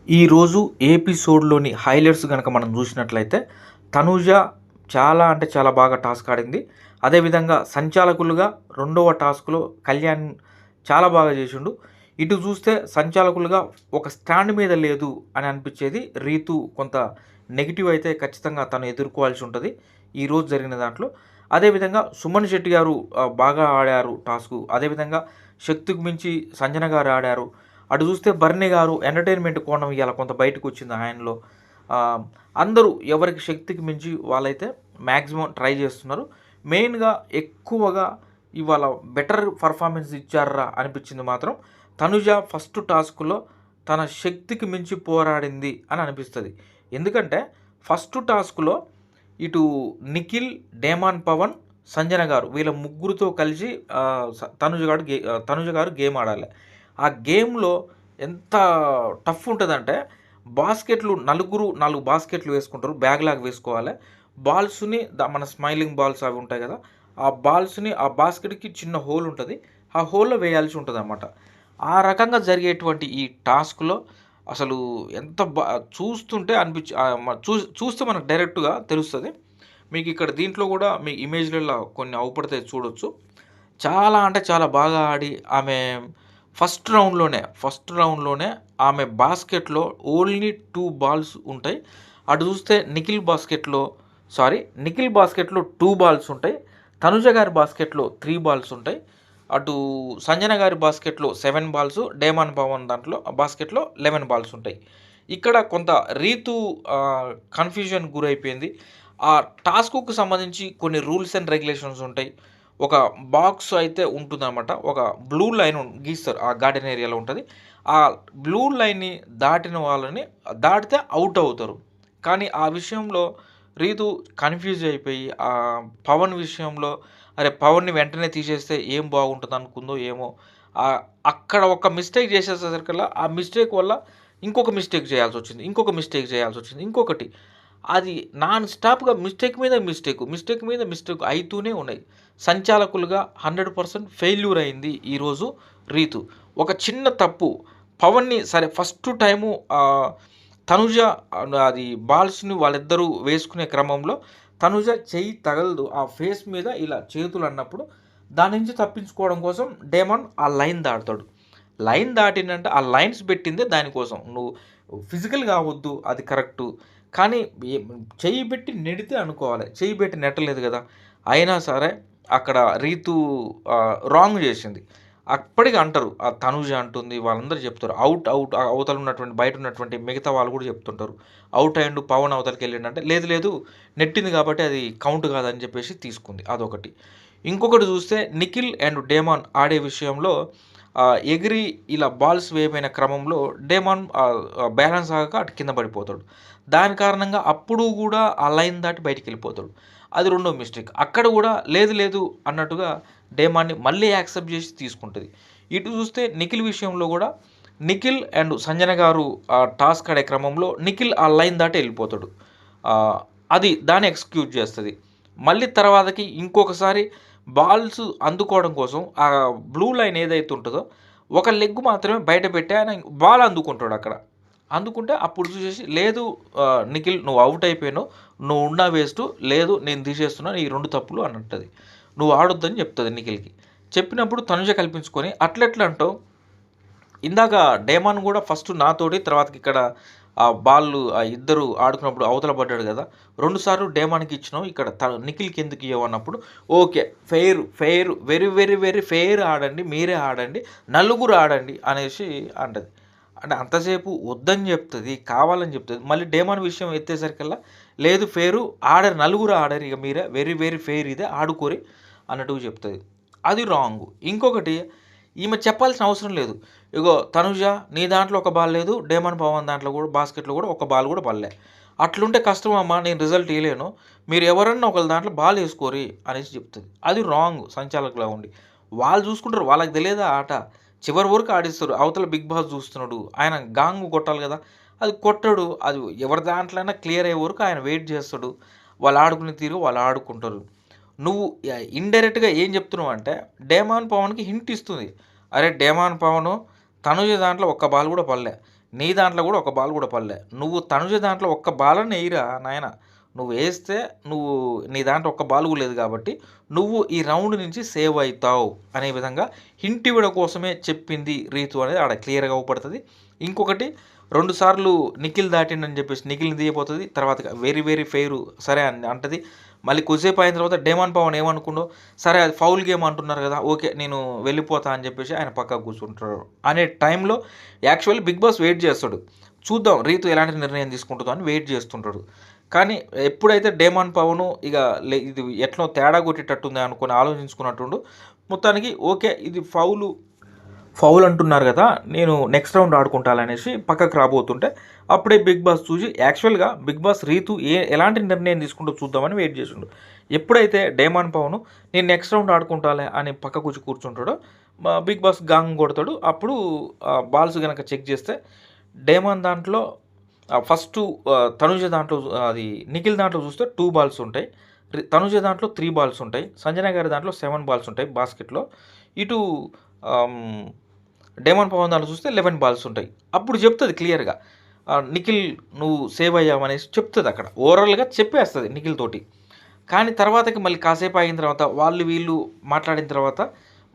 ఈరోజు ఎపిసోడ్‌లోని హైలైట్స్ గనక మనం చూసినట్లయితే, తనూజ చాలా అంటే చాలా బాగా టాస్క్ ఆడింది. అదేవిధంగా సంచాలకులుగా రెండవ టాస్క్‌లో కళ్యాణ్ చాలా బాగా చేసిండు. ఇటు చూస్తే సంచాలకులుగా ఒక స్టాండ్ మీద లేదు అని అనిపించేది. రీతు కొంత నెగెటివ్ అయితే ఖచ్చితంగా తను ఎదుర్కోవాల్సి ఉంటది. ఈరోజు జరిగిన దాంట్లో. అదేవిధంగా సుమన్ శెట్టి గారు బాగా ఆడారు టాస్కు. అదేవిధంగా శక్తికి మించి సంజన గారు ఆడారు. అటు చూస్తే బర్నీ గారు ఎంటర్‌టైన్‌మెంట్ కోణం ఇయాల కొంత బయటకొచ్చింది ఆయనలో. ఆహ్, అందరూ ఎవరికి శక్తికి మించి వాళ్ళైతే మాక్సిమం ట్రై చేస్తున్నారు. మెయిన్‌గా ఎక్కువగా ఇవాళ బెటర్ పర్ఫార్మెన్స్ ఇచ్చార్రా అనిపించింది మాత్రం తనుజ ఫస్ట్ టాస్క్‌లో తన శక్తికి మించి పోరాడింది అని అనిపిస్తది. ఎందుకంటే ఫస్ట్ టాస్క్‌లో ఇటు నిఖిల్, డేమాన్ పవన్, సంజన గారు వీళ్ళ ముగ్గురితో కలిసి తనుజ గారు గేమ్ ఆడాలి. ఆ గేమ్‌లో ఎంత టఫ్ ఉంటదంటే బాస్కెట్లు నలుగురు 4 బాస్కెట్లు వేసుకుంటారు. బ్యాగ్‌లాగా వేసుకోవాలి. బాల్స్‌ని మన స్మైలింగ్ బాల్స్ అవి ఉంటాయి గదా! ఆ బాల్స్‌ని ఆ బాస్కెట్‌కి చిన్న హోల్ ఉంటది. ఆ హోల్‌లో వేయాల్సి ఉంటదనమాట. ఆ రకంగా జరిగేటువంటి ఈ టాస్క్‌లో అసలు ఎంత చూస్తుంటే చూస్తే మనకు డైరెక్ట్‌గా తెలుస్తది. మీకిక్కడ దీంట్లో గూడా మీ ఇమేజ్‌లలో కొన్ని అవుపడతాయి చూడొచ్చు. చాలా అంటే చాలా బాగా ఆడి ఆమె ఫస్ట్ రౌండ్‌లోనే ఆమె బాస్కెట్‌లో ఓన్లీ 2 బాల్స్ ఉంటాయి. అటు చూస్తే నిఖిల్ బాస్కెట్‌లో 2 బాల్స్ ఉంటాయి. తనుజ గారి బాస్కెట్‌లో 3 బాల్స్ ఉంటాయి. అటు సంజన గారి బాస్కెట్‌లో 7 బాల్స్, డేమాన్ పవన్ దాంట్లో బాస్కెట్‌లో 11 బాల్స్ ఉంటాయి. ఇక్కడ కొంత రీతు కన్‌ఫ్యూజన్ గురైపోయింది. ఆ టాస్క్‌కు సంబంధించి కొన్ని రూల్స్ అండ్ రెగ్యులేషన్స్ ఉంటాయి. ఒక బాక్స్ అయితే ఉంటుందనమాట. ఒక బ్లూ లైన్ గీస్తారు. ఆ గార్డెన్ ఏరియాలో ఉంటది. ఆ బ్లూ లైన్‌ని దాటిన వాళ్ళని దాటితే ఔట్ అవుతారు. కానీ ఆ విషయంలో రీతు కన్‌ఫ్యూజ్ అయిపోయి పవన్ విషయంలో అరే! పవన్‌ని వెంటనే తీసేస్తే ఏం బాగుంటదనుకుందో ఏమో! అక్కడ ఒక మిస్టేక్ చేసేసరికల్లా ఆ మిస్టేక్ వల్ల ఇంకొక మిస్టేక్ చేయాల్సొచ్చింది. ఇంకొకటి అది నాన్ స్టాప్‌గా మిస్టేక్ మీద మిస్టేక్ అయితూనే ఉన్నాయి. సంచాలకులుగా 100% ఫెయిల్యూర్ అయింది ఈరోజు రీతు. ఒక చిన్న తప్పు పవన్‌ని సరే ఫస్ట్ టైము తనుజ అది బాల్స్‌ని వాళ్ళిద్దరూ వేసుకునే క్రమంలో తనుజ చెయ్యి తగలదు. ఆ ఫేస్ మీద ఇలా చేతులన్నప్పుడు దాని నుంచి తప్పించుకోవడం కోసం డేమాన్ ఆ లైన్ దాటుతాడు. లైన్ దాటిండంటే ఆ లైన్స్ పెట్టిందే దానికోసం. నువ్వు ఫిజికల్ కావద్దు అది కరెక్టు. కానీ ఎ చెయ్యి పెట్టి నెడితే అనుకోవాలి. చెయ్యి పెట్టి నెట్టలేదు గదా! అయినా సరే అక్కడ రీతు రాంగ్ జేసింది. అప్పటికి అంటారు. తనూజ అంటుంది. వాళ్ళందరూ చెప్తారు. ఔట్ అవతల ఉన్నటువంటి బయట ఉన్నటువంటి మిగతా వాళ్ళు గూడా చెప్తుంటారు. ఔట్ అయిండు పవన్ అవతలకెళ్ళిండంటే లేదు లేదు నెట్టింది కాబట్టి అది కౌంట్ కాదని చెప్పేసి తీసుకుంది. అదొకటి. ఇంకొకటి చూస్తే నిఖిల్ అండ్ డేమాన్ ఆడే విషయంలో ఎగిరి ఇలా బాల్స్ వేయబోయిన క్రమంలో డేమాన్ బ్యాలెన్స్ ఆగక అటు కింద పడిపోతాడు. దాని కారణంగా అప్పుడు గూడా ఆ లైన్ దాటి బయటికెళ్ళిపోతాడు. అది రెండో మిస్టేక్. అక్కడ గూడా లేదు లేదు అన్నట్టుగా డేమాన్‌ని మళ్ళీ యాక్సెప్ట్ జేసి తీసుకుంటది. ఇటు చూస్తే నిఖిల్ విషయంలో గూడా నిఖిల్ అండ్ సంజన గారు టాస్క్ ఆడే క్రమంలో నిఖిల్ ఆ లైన్ దాటి ఎళ్ళిపోతాడు. ఆహ్, అది దాన్ని ఎక్స్‌క్యూజ్ చేస్తది. మళ్ళీ తర్వాతకి ఇంకొకసారి బాల్స్ అందుకోవడం కోసం ఆ బ్లూ లైన్ ఏదైతే ఉంటదో ఒక లెగ్ మాత్రమే బయట పెట్టి ఆయన బాల్ అందుకుంటాడక్కడ. అందుకుంటే అప్పుడు చూసేసి లేదు నిఖిల్ నువ్వు ఔట్ అయిపోయినావు. నువ్వు ఉన్నా వేస్టు. లేదు నేను తీసేస్తున్నాను. ఈ 2 తప్పులు అని అంటది. నువ్వు ఆడొద్దని చెప్తది నిఖిల్‌కి. చెప్పినప్పుడు తనుజ కల్పించుకొని అట్లెట్లా అంటావు? ఇందాక డేమాన్ గూడా ఫస్ట్ నాతోటి తర్వాతకి ఇక్కడ బాల్లు ఇద్దరు ఆడుకున్నప్పుడు అవతల పడ్డాడు గదా! 2 సార్లు డేమాన్‌కి ఇచ్చినావు. ఇక్కడ నిఖిల్‌కి ఎందుకు ఇయ్యవు అన్నప్పుడు okay. Fair very, very, very fair ఆడండి. మీరే ఆడండి. నలుగురు ఆడండి అనేసి అంటది. అంటే అంతసేపు వద్దని జెప్తది. కావాలని జెప్తది. మళ్ళీ డేమాన్ విషయం ఎత్తేసరికల్లా లేదు ఫెయిరు నలుగురు ఆడరు ఇగ మీరే వెరీ, వెరీ ఫెయిర్ ఇదే ఆడుకోరి అన్నట్టుగా చెప్తది. అది రాంగు. ఇంకొకటి ఈమె చెప్పాల్సిన అవసరం లేదు. ఇగో తనుజ నీ దాంట్లో ఒక బాల్ లేదు. డేమన్ పవన్ దాంట్లో గూడా బాస్కెట్‌లో గూడా ఒక బాల్ గూడా పడలే. అట్లుంటే కష్టమమ్మా నేను రిజల్ట్ ఇయలేను. మీరు ఎవరన్నా ఒకళ్ళ దాంట్లో బాల్ ఏసుకోరి అనేసి చెప్తది. అది రాంగ్ సంచాలకులా ఉండి. వాళ్ళు చూసుకుంటారు. వాళ్ళకి తెలియదా ఆట. చివరి వరకు ఆడిస్తారు. అవతల బిగ్ బాస్ చూస్తున్నాడు. ఆయన గాంగు కొట్టాలి గదా! అది కొట్టడు. అది ఎవరి దాంట్లో అయినా క్లియర్ అయ్యే వరకు ఆయన వెయిట్ చేస్తాడు. వాళ్ళు ఆడుకునే తీరు వాళ్ళు ఆడుకుంటారు. నువ్వు ఇండైరెక్ట్‌గా ఏం చెప్తున్నావంటే డేమాన్ పవన్‌కి హింట్ ఇస్తుంది. అరే! డేమాన్ పవను తనుజ దాంట్లో ఒక్క బాల్ గూడా పడలే. నీ దాంట్లో కూడా ఒక బాల్ కూడా పడలే. నువ్వు తనుజ దాంట్లో ఒక్క బాలన్నా ఎయిరా నాయన. నువ్వు వేస్తే నువ్వు నీ దాంట్లో ఒక్క బాల్ కూడా లేదు కాబట్టి నువ్వు ఈ రౌండ్ నుంచి సేవ్ అవుతావు అనే విధంగా హింట్ ఇవ్వడం కోసమే చెప్పింది రీతు అనేది ఆడ క్లియర్గా అవుపడుతుంది. ఇంకొకటి 2 సార్లు నిఖిల్ దాటిండని చెప్పేసి నిఖిల్ని తీయబోతుంది. తర్వాత వెరీ వెరీ ఫెయిర్ సరే అని అంటది. మళ్ళీ కొద్దిసేపు అయిన తర్వాత డేమాన్ పవన్ ఏమనుకుండో, సరే అది ఫౌల్ గేమ్ అంటున్నారు కదా, ఓకే నేను వెళ్ళిపోతా అని చెప్పేసి ఆయన పక్కకు కూర్చుంటారు. అనే టైంలో యాక్చువల్లీ బిగ్ బాస్ వెయిట్ చేస్తాడు, చూద్దాం రీతు ఎలాంటి నిర్ణయం తీసుకుంటుందో అని వెయిట్ చేస్తుంటాడు. కానీ ఎప్పుడైతే డేమాన్ పవను ఇక ఇది ఎట్లా తేడా కొట్టేటట్టుంది అనుకుని ఆలోచించుకున్నట్టుండు. మొత్తానికి ఓకే ఇది ఫౌల్ అంటున్నారు కదా, నేను నెక్స్ట్ రౌండ్ ఆడుకుంటాననేసి పక్కకు రాబోతుంటే అప్పుడే బిగ్ బాస్ చూసి యాక్చువల్గా బిగ్ బాస్ రీతు ఎలాంటి నిర్ణయం తీసుకుంటూ చూద్దామని వెయిట్ చేసిండు. ఎప్పుడైతే డేమాన్ పవన్ నేను నెక్స్ట్ రౌండ్ ఆడుకుంటాలే అని పక్క కూర్చుంటాడో బిగ్ బాస్ గాంగ్ కొడతాడు. అప్పుడు బాల్స్ కనుక చెక్ చేస్తే డేమాన్ దాంట్లో ఫస్ట్ తనుజ దాంట్లో అది నిఖిల్ దాంట్లో చూస్తే 2 బాల్స్ ఉంటాయి, తనుజ దాంట్లో 3 బాల్స్ ఉంటాయి, సంజన గారి దాంట్లో 7 బాల్స్ ఉంటాయి బాస్కెట్లో. ఇటు డేమాన్ పవన్ దాంట్లో చూస్తే 11 బాల్స్ ఉంటాయి. అప్పుడు చెప్తుంది క్లియర్గా నిఖిల్ నువ్వు సేవ్ అయ్యావనేసి చెప్తుంది. అక్కడ ఓవరాల్గా చెప్పేస్తుంది నిఖిల్ తోటి. కానీ తర్వాతకి మళ్ళీ కాసేపు అయిన తర్వాత వీళ్ళు మాట్లాడిన తర్వాత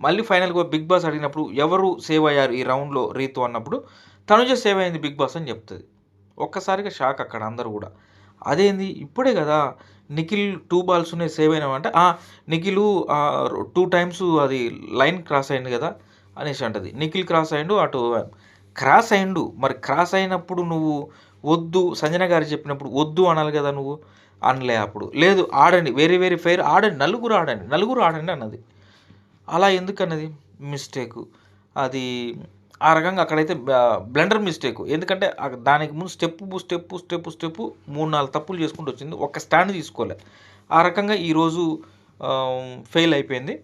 మళ్ళీ ఫైనల్గా బిగ్ బాస్ అడిగినప్పుడు ఎవరు సేవ్ అయ్యారు ఈ రౌండ్లో రీతు అన్నప్పుడు తనుజ సేవ్ అయింది బిగ్ బాస్ అని చెప్తుంది. ఒక్కసారిగా షాక్ అక్కడ అందరూ కూడా. అదేంది ఇప్పుడే కదా నిఖిల్ 2 బాల్స్ ఉన్నాయి సేవ్ అయినామంటే నిఖిల్ 2 టైమ్స్ అది లైన్ క్రాస్ అయింది కదా అనేసి అంటది. నిఖిల్ క్రాస్ అయ్యిండు, అటు క్రాస్ అయ్యిండు. మరి క్రాస్ అయినప్పుడు నువ్వు వద్దు, సంజన గారు చెప్పినప్పుడు వద్దు అనాలి కదా, నువ్వు అనలే. అప్పుడు లేదు ఆడండి, వెరీ వెరీ ఫెయిర్ ఆడండి, నలుగురు ఆడండి అన్నది. అలా ఎందుకు అన్నది మిస్టేకు అది. ఆ రకంగా అక్కడైతే బ్లండర్ మిస్టేక్. ఎందుకంటే దానికి ముందు స్టెప్పు 3-4 తప్పులు చేసుకుంటూ వచ్చింది, ఒక్క స్టాండ్ తీసుకోలే. ఆ రకంగా ఈరోజు ఫెయిల్ అయిపోయింది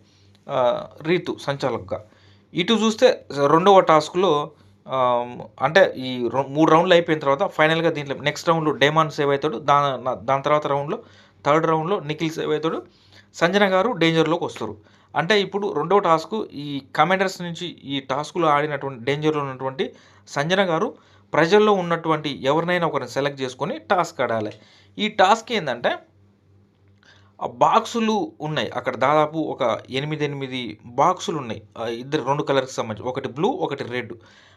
రీతు సంచాలకుగా. ఇటు చూస్తే రెండవ టాస్క్లో అంటే ఈ 3 రౌండ్లు అయిపోయిన తర్వాత ఫైనల్గా దీంట్లో నెక్స్ట్ రౌండ్లో డేమాన్ సేవ్ అవుతాడు, దాని తర్వాత రౌండ్లో 3rd రౌండ్లో నిఖిల్ సేవ్ అవుతాడు, సంజన గారు డేంజర్లోకి వస్తారు. అంటే ఇప్పుడు రెండవ టాస్క్ ఈ కమెంటర్స్ నుంచి ఈ టాస్క్లో ఆడినటువంటి డేంజర్లో ఉన్నటువంటి సంజన గారు ప్రజల్లో ఉన్నటువంటి ఎవరినైనా ఒకరిని సెలెక్ట్ చేసుకొని టాస్క్ ఆడాలి. ఈ టాస్క్ ఏంటంటే బాక్సులు ఉన్నాయి అక్కడ, దాదాపు ఒక 8 బాక్సులు ఉన్నాయి, 2 కలర్కి సంబంధించి, ఒకటి బ్లూ ఒకటి రెడ్.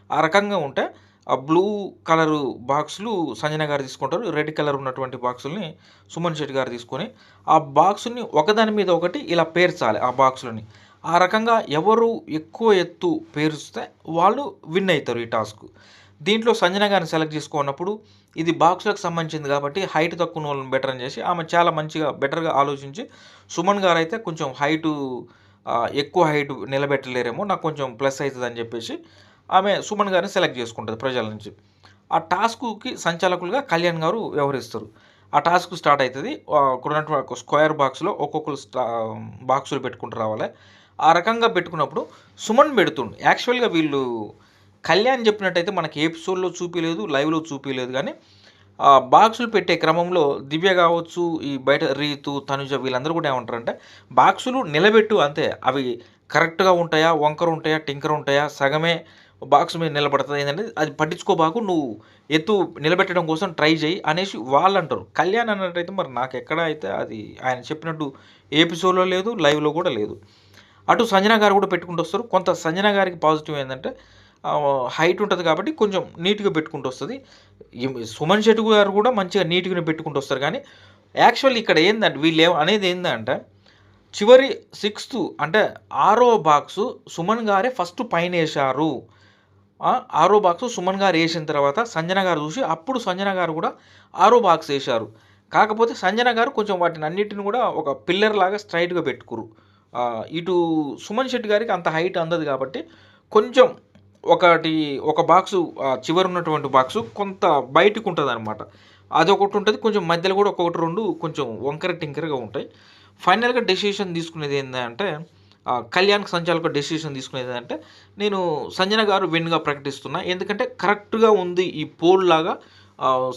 ఆ రకంగా ఉంటే ఆ బ్లూ కలరు బాక్సులు సంజన గారు తీసుకుంటారు, రెడ్ కలర్ ఉన్నటువంటి బాక్సుల్ని సుమన్ శెట్టి గారు తీసుకొని ఆ బాక్సుని ఒకదాని మీద ఒకటి ఇలా పేర్చాలి ఆ బాక్సులని. ఆ రకంగా ఎవరు ఎక్కువ ఎత్తు పేరుస్తే వాళ్ళు విన్ అవుతారు ఈ టాస్క్. దీంట్లో సంజన గారిని సెలెక్ట్ చేసుకున్నప్పుడు ఇది బాక్సులకు సంబంధించింది కాబట్టి హైట్ తక్కువ వాళ్ళని బెటర్ అని చేసి ఆమె చాలా మంచిగా బెటర్గా ఆలోచించి, సుమన్ గారు అయితే కొంచెం ఎక్కువ హైట్ నిలబెట్టలేరేమో, నాకు కొంచెం ప్లస్ అవుతుంది అని చెప్పేసి ఆమె సుమన్ గారిని సెలెక్ట్ చేసుకుంటుంది ప్రజల నుంచి. ఆ టాస్క్కి సంచాలకులుగా కళ్యాణ్ గారు వ్యవహరిస్తారు. ఆ టాస్క్ స్టార్ట్ అవుతుంది. ఒక స్క్వేర్ బాక్స్లో ఒక్కొక్కరు బాక్సులు పెట్టుకుంటూ రావాలి. ఆ రకంగా పెట్టుకున్నప్పుడు సుమన్ పెడుతుండు. యాక్చువల్గా వీళ్ళు కళ్యాణ్ చెప్పినట్టయితే మనకి ఎపిసోడ్లో చూపించలేదు, లైవ్లో చూపించలేదు. కానీ బాక్సులు పెట్టే క్రమంలో దివ్య కావచ్చు, ఈ బయట రీతు తనుజ వీళ్ళందరూ కూడా ఏమంటారంటే బాక్సులు నిలబెట్టు అంతే, అవి కరెక్ట్గా ఉంటాయా, వంకర ఉంటాయా, టింకర్ ఉంటాయా, సగమే బాక్స్ మీద నిలబడుతుంది ఏంటంటే అది పట్టించుకోబాకు, నువ్వు ఎత్తు నిలబెట్టడం కోసం ట్రై చేయి అనేసి వాళ్ళు అంటారు. కళ్యాణ్ అన్నట్టయితే మరి నాకు ఎక్కడ అయితే అది ఆయన చెప్పినట్టు ఎపిసోడ్లో లేదు, లైవ్లో కూడా లేదు. అటు సంజన గారు కూడా పెట్టుకుంటూ వస్తారు. కొంత సంజన గారికి పాజిటివ్ ఏంటంటే హైట్ ఉంటుంది కాబట్టి కొంచెం నీట్గా పెట్టుకుంటూ వస్తుంది. సుమన్ శెట్టి గారు కూడా మంచిగా నీట్గా పెట్టుకుంటూ వస్తారు. కానీ యాక్చువల్ ఇక్కడ ఏంటంటే వీళ్ళు అనేది ఏంటంటే చివరి 6th అంటే 6వ బాక్సు సుమన్ గారే ఫస్ట్ పైన వేశారు. 6వ బాక్సు సుమన్ గారు వేసిన తర్వాత సంజన గారు చూసి అప్పుడు సంజన గారు కూడా 6వ బాక్స్ వేశారు. కాకపోతే సంజన గారు కొంచెం వాటిని అన్నిటిని కూడా ఒక పిల్లర్ లాగా స్ట్రైట్గా పెట్టుకురు. ఇటు సుమన్ శెట్టి గారికి అంత హైట్ అందదు కాబట్టి కొంచెం ఒక బాక్సు చివరి ఉన్నటువంటి బాక్సు కొంత బయటకు ఉంటుంది అనమాట. అదొకటి ఉంటుంది, కొంచెం మధ్యలో కూడా ఒక్కొక్కటి 2 కొంచెం వంకర టింకరగా ఉంటాయి. ఫైనల్గా డెసిషన్ తీసుకునేది ఏంటంటే కళ్యాణ్ సంచాలక డెసిషన్ తీసుకునేది ఏంటంటే నేను సంజన గారు విన్గా ప్రకటిస్తున్నా, ఎందుకంటే కరెక్ట్గా ఉంది ఈ పోల్ లాగా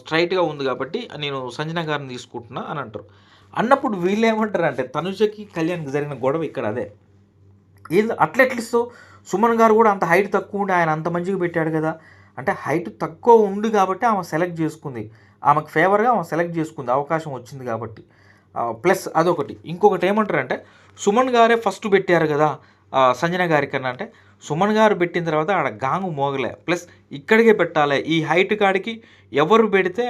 స్ట్రైట్గా ఉంది కాబట్టి నేను సంజన గారిని తీసుకుంటున్నా అని అంటారు. అన్నప్పుడు వీళ్ళు ఏమంటారు అంటే తనుజకి కళ్యాణ్కి జరిగిన గొడవ ఇక్కడ అదే. అట్లా ఎట్లిస్తావు, సుమన్ గారు కూడా అంత హైట్ తక్కువ ఉండి ఆయన అంత మంచిగా పెట్టాడు కదా, అంటే హైట్ తక్కువ ఉంది కాబట్టి ఆమె సెలెక్ట్ చేసుకుంది. ఆమెకు ఫేవర్‌గా ఆమె సెలెక్ట్ చేసుకుంది. అవకాశం వచ్చింది కాబట్టి. ప్లస్ అదొకటి. ఇంకొకటి ఏమంటారంటే సుమన్ గారే ఫస్ట్ పెట్టారు గదా! సంజన గారి కన్నా అంటే సుమన్ గారు పెట్టిన తర్వాత ఆడ గాంగు మోగలే. ప్లస్ ఇక్కడికే పెట్టాలే. ఈ హైట్ కాడికి ఎవరు పెడితే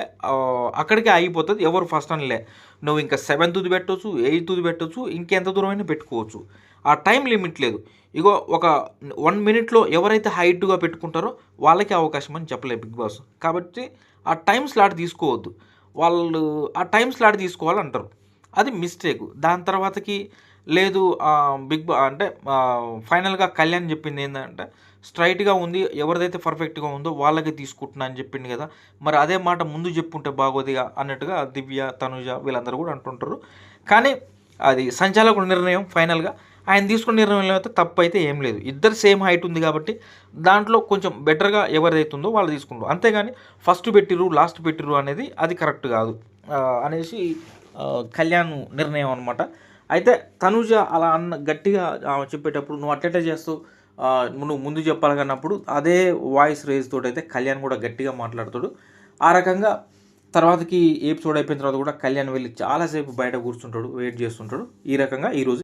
అక్కడికే ఆగిపోతది. ఎవరు ఫస్ట్ అనలే. నువ్వు ఇంకా 7థ్‌ది పెట్టొచ్చు, 8థ్‌ది పెట్టొచ్చు, ఇంకెంత దూరమైనా పెట్టుకోవచ్చు. ఆ టైం లిమిట్ లేదు. ఇగో ఒక 1 మినిట్‌లో ఎవరైతే హైట్‌గా పెట్టుకుంటారో వాళ్ళకే అవకాశం అని చెప్పలే బిగ్ బాస్. కాబట్టి ఆ టైమ్ స్లాట్ తీసుకోవద్దు. వాళ్ళు ఆ టైమ్ స్లాట్ తీసుకోవాలంటారు. అది మిస్టేకు. దాని తర్వాతకి లేదు అంటే ఫైనల్‌గా కళ్యాణ్ చెప్పిందేందంటే స్ట్రెయిట్‌గా ఉంది. ఎవరిదైతే పర్ఫెక్ట్‌గా ఉందో వాళ్ళకే తీసుకుంటున్నా అని చెప్పిండు గదా! మరి అదే మాట ముందు జెప్పుంటే బాగోదుగా అన్నట్టుగా దివ్య, తనుజ వీళ్ళందరూ గూడా అంటుంటారు. కానీ అది సంచాలకుడి నిర్ణయం ఫైనల్‌గా. ఆయన తీసుకున్న నిర్ణయంలో అయితే తప్పైతే ఏం లేదు. ఇద్దరు సేమ్ హైట్ ఉంది గాబట్టి దాంట్లో కొంచెం బెటర్‌గా ఎవరిదైతే ఉందో వాళ్ళు తీసుకుంటారు. అంతేగాని ఫస్ట్ పెట్టిర్రు, లాస్ట్ పెట్టిర్రు అనేది అది కరెక్ట్ గాదు. అనేసి కళ్యాణ్ నిర్ణయం అనమాట. అయితే తనూజ అలా గట్టిగా చెప్పేటప్పుడు నువ్వు అట్లెట్లా చేస్తావు? నువ్వు ముందు చెప్పాలి అదే వాయిస్ రేజ్ తోటైతే కళ్యాణ్ కూడా గట్టిగా మాట్లాడతాడు. ఆ రకంగా తర్వాతకి ఎపిసోడ్ అయిపోయిన తర్వాత కూడా కళ్యాణ్ వెళ్ళి చాలా సేపు బయట కూర్చుంటాడు. వెయిట్ చేస్తుంటాడు. ఈ రకంగా ఈరోజు